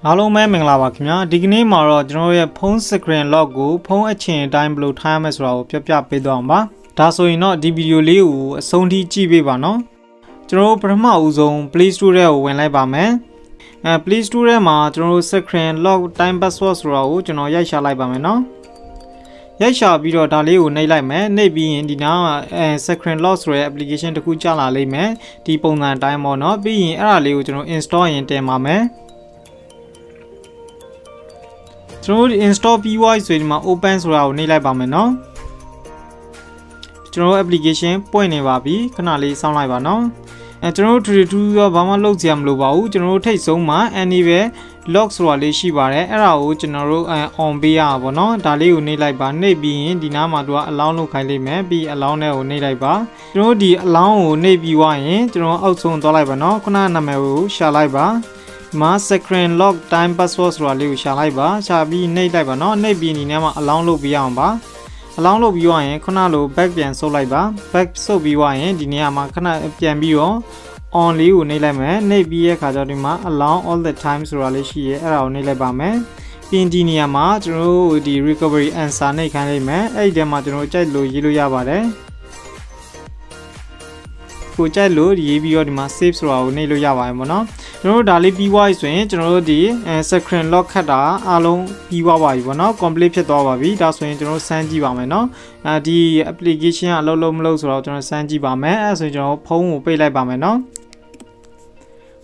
အားလုံးပဲမင်္ဂလာပါခင်ဗျာဒီကနေ့မှာတော့ကျွန်တော်ရဲ့ဖုန်း screen lock ကိုဖုန်းအချိန်အတိုင်းဘယ်လိုထားရမလဲဆိုတာကိုပြပေးသွားအောင်ပါဒါဆိုရင်တော့ဒီဗီဒီယိုလေးကိုအဆုံးထိကြည့်ပေးပါနော်ကျွန်တော်ပထမဦးဆုံး Play Store ထဲကိုဝင်လိုက်ပါမယ်Play Store ထဲမှာကျွန်တော် screen lock time password ဆိုတာကိုကျွန်တော်ရိုက်ရှာလိုက်ပါမယ်နော်ရိုက်ရှာပြီးတော့ဒါလေးကိုနှိပ်လိုက်မယ်နှိပ်ပြီးရင်ဒီနားမှာscreen lock ဆိုတဲ့ application တစ်ခုကြာလာလိမ့်မယ်ဒီပုံစံအတိုင်းပေါ့နော်ပြီးရင်အဲ့ဒါလေးကိုကျွန်တော် install ရင်တင်ပါမယ်ကျွန်တော် install ပြီးသွားပြီဆိုရင်ဒီမှာ open ဆိုတာကိုနှိပ်လိုက်ပါမယ်နော်ကျွန်တော် application ပွင့်နေပါပြီခဏလေးစောင့်လိုက်ပါနော်ကျွန်တော်တို့ထူတော့ဘာမှလုပ်စရာမလိုပါဘူးကျွန်တော်တို့ထိတ်ဆုံးမှာ anywhere lock ဆိုတာလေးရှိပါတယ်အဲ့ဒါကိုကျွန်တော်တို့ on ပေးရပါဘောနော်ဒါလေးကိုနှိပ်လိုက်ပါနှိပ်ပြီးရင်ဒီနားမှာသူက allow လုပ်ခိုင်းလိမ့်မယ်ပြီး allow နဲ့ကိုနှိပ်လိုက်ပါကျွန်တော်တို့ဒီ allow ကိုနှိပ်ပြီးသွားရင်ကျွန်တော်အောက်ဆုံးသွားလိုက်ပါနော်ခုနနာမည်ကိုရှာလိုက်ပါမှာ screen lock time password ဆိုတာလေးကိုရှာလိုက်ပါရှာပြီးနှိပ်လိုက်ပါနော်နှိပ်ပြီးဒီနေ့မှာ allow လုပ်ပြီးအောင်ပါ allow လုပ်ပြီးသွားရင်ခုနလို back ပြန်ဆုပ်လိုက်ပါ back ဆုပ်ပြီးသွားရင်ဒီနေ့မှာခဏပြန်ပြီးတော့ on လေးကိုနှိပ်လိုက်မယ်နှိပ်ပြီးရဲ့ခါကျတော့ဒီမှာ allow all the time ဆိုတာလေးရှိရဲအဲ့ဒါကိုနှိပ်လိုက်ပါမယ်ပြီးဒီနေရာမှာကျွန်တော်တို့ဒီ recovery answer နှိပ်ခိုင်းလိုက်မယ်အဲ့ဒီထဲမှာကျွန်တော်ကြိုက်လို့ရေးလို့ရပါတယ်ကိုကြိုက်လို့ရေးပြီးတော့ဒီမှာ save ဆိုတာကိုနှိပ်လို့ရပါတယ်ပေါ့နော်ကျွန်တော်တို့ဒါလေးပြီးသွားပြီဆိုရင်ကျွန်တော်တို့ဒီ screen lock ခတ်တာအားလုံးပြီးသွားပါပြီပေါ့နော် complete ဖြစ်သွားပါပြီဒါဆိုရင်ကျွန်တော်တို့စမ်းကြည့်ပါမယ်နော်ဒီ application ကအလုပ်လုပ်မလုပ်ဆိုတော့ကျွန်တော်စမ်းကြည့်ပါမယ်အဲ့ဆိုရင်ကျွန်တော်ဖုန်းကိုပိတ်လိုက်ပါမယ်နော်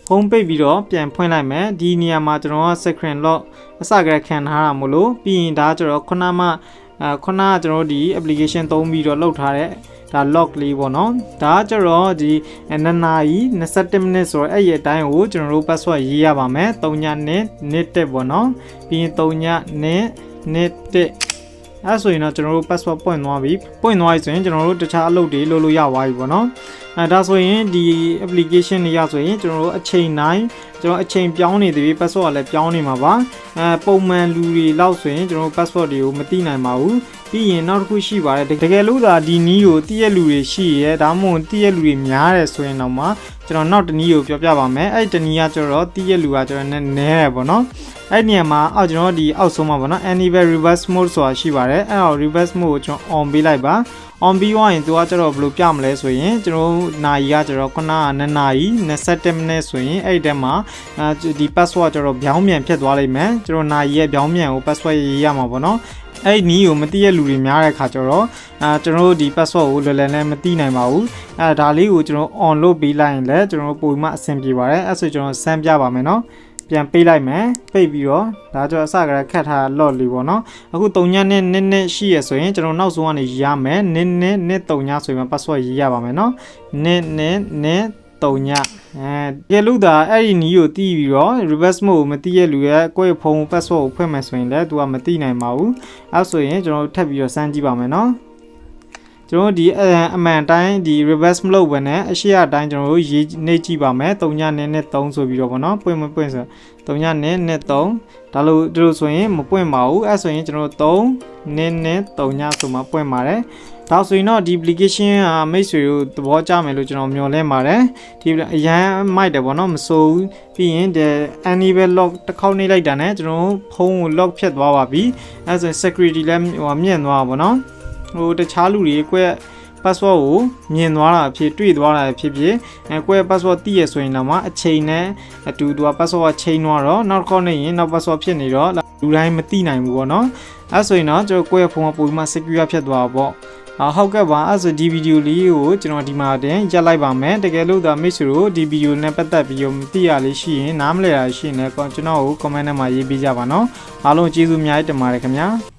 ဖုန်းပိတ်ပြီးတော့ပြန်ဖွင့်လိုက်မယ်ဒီနေရာမှာကျွန်တော်က screen lock အစကတည်းကခံထားတာမို့လို့ပြီးရင်ဒါကျွန်တော်ခုနကကျွန်တော်ဒီ application သုံးပြီးတော့လုပ်ထားတဲ့ဒါ lock လေးပေါ့နော်ဒါကြတော့ဒီ2နာရီ27မိနစ်ဆိုတော့အဲ့ဒီအတိုင်းကိုကျွန်တော်တို့ password ရေးရပါမယ်3ညနှစ်တက်ပေါ့နော်ပြီးရင်3ညနှစ်တက်အဲ့ဆိုရင်တော့ကျွန်တော်တို့ password ပွင့်သွားပြီဆိုရင်ကျွန်တော်တို့တခြားအလုပ်တွေလုပ်လို့ရသွားပြီပေါ့နော်ဒါဆိုရင်ဒီ application တွေရဆိုရင်ကျွန်တော်တို့အချိန်တိုင်းကျွန်တော်အချိန်ပြောင်းနေသေးပြီ password ကလည်းပြောင်းနေမှာပါပုံမှန်လူတွေလောက်ဆိုရင်ကျွန်တော်တို့ password တွေကိုမသိနိုင်ပါဘူးပြီးရင်နောက်တစ်ခုရှိပါတယ်တကယ်လို့ဒါဒီနည်းကိုတည့်ရလူတွေရှိရဲဒါမှမဟုတ်တည့်ရလူတွေများတယ်ဆိုရင်တော့မှကျွန်တော်နောက်တနည်းကိုပြောပြပါမယ်အဲ့ဒီတနည်းကကျတော့တည့်ရလူကကျွန်တော်နည်းတယ်ပေါ့နော်အဲ့ဒီနေရာမှာကျွန်တော်ဒီအောက်ဆုံးမှာပေါ့နော် anywhere reverse mode ဆိုတာရှိပါတယ်အဲ့တော့ reverse mode ကိုကျွန်တော် on ပေးလိုက်ပါ on ပြီးသွားရင်သူကကျတော့ဘယ်လိုပြမလဲဆိုရင်ကျွန်တော်နာရီကကျတော့ခုနက2နာရီ27မိနစ်ဆိုရင်အဲ့ဒီထဲမှာဒီ password ကျတော့ပြောင်းပြန်ဖြစ်သွားလိမ့်မယ်ကျွန်တော်နာရီရဲ့ပြောင်းပြန်ကို password ရေးရမှာပေါ့နော်အဲ့ဒီနည်းကိုမသိရလူတွေများတဲ့ခါကျတော့ကျွန်တော်တို့ဒီ password ကိုလွယ်လွယ်နဲ့မသိနိုင်ပါဘူးဒါလေးကိုကျွန်တော် on လုပ်ပေးလိုက်ရင်လည်းကျွန်တော်ပုံမှန်အဆင်ပြေပါတယ်အဲ့ဆိုကျွန်တော်စမ်းပြပါမယ်နော်ပြန်ပေးလိုက်မယ်ပိတ်ပြီးတော့ဒါကြောင့်အစကတည်းကခတ်ထား lock လေးပေါ့နော်အခု3ညနဲ့ရှိရဆိုရင်ကျွန်တော်နောက်ဆုံးကနေရမယ်နင်း3ညဆိုရင် password ရေးရပါမယ်နော်နင်း3ညတကယ်လို့ဒါအဲ့ဒီနီးကိုတီးပြီးတော့ reverse mode ကိုမတီးရလူရဲ့ကိုယ့်ဖုန်း password ကိုဖွင့်မယ်ဆိုရင်လည်းသူကမတီးနိုင်ပါဘူးအဲ့ဆိုရင်ကျွန်တော်ထပ်ပြီးတော့စမ်းကြည့်ပါမယ်နော်ကျွန်တော်ဒီအမှန်တိုင်းဒီ reverse မလုပ်ဘဲနဲ့အရှိအတိုင်းကျွန်တော်တို့ရေးနှိပ်ကြည့်ပါမယ်3ညနဲ့3ဆိုပြီးတော့ဗောနော်ပွင့်မပွင့်ဆို3ညနဲ့3ဒါလို့ဆိုရင်မပွင့်ပါဘူးအဲ့ဆိုရင်ကျွန်တော်3နဲ့3ညဆိုမှပွင့်ပါတယ်ဒါဆိုရင်တော့ဒီ application မိတ်ဆွေတို့သဘောကျမယ်လို့ကျွန်တော်မျှော်လင့်ပါတယ်ဒီအရန်မိုက်တယ်ဗောနော်မစိုးဘူးပြီးရင်ဒီ anywhere lock တစ်ခေါက်နှိပ်လိုက်တာနဲ့ကျွန်တော်ဖုန်းကို lock ဖြစ်သွားပါပြီအဲ့ဆိုရင် security လည်းမြင့်သွားပါဗောနော်တခြားလူတွေကိုယ့် password ကိုမြင်သွားတာဖြစ်တွေ့သွားတာဖြစ်ကိုယ့် password သိရဆိုရင်တော့မှအချိန်နဲ့အတူတူ password ချိန်သွားတော့နောက်တစ်ခေါက်နေရင်နောက် password ဖြစ်နေတော့လူတိုင်းမသိနိုင်ဘူးပေါ့နော်အဲ့ဆိုရင်တော့ကျွန်တော်ကိုယ့်ရဲ့ဖုန်းကပုံမှန် secure ဖြစ်သွားပါပေါ့ဟုတ်ကဲ့ပါအဲ့ဆိုဒီဗီဒီယိုလေးကိုကျွန်တော်ဒီမှာတင်ရက်လိုက်ပါမယ်တကယ်လို့ဒါမိတ်ဆွေတို့ဒီဗီဒီယိုနဲ့ပတ်သက်ပြီးမသိရလေးရှိရင်နားမလည်တာရှိရင်လည်းကျွန်တော်ကို comment ထဲမှာရေးပေးကြပါနော်အားလုံးကျေးဇူးအများကြီးတင်ပါတယ်ခင်ဗျာ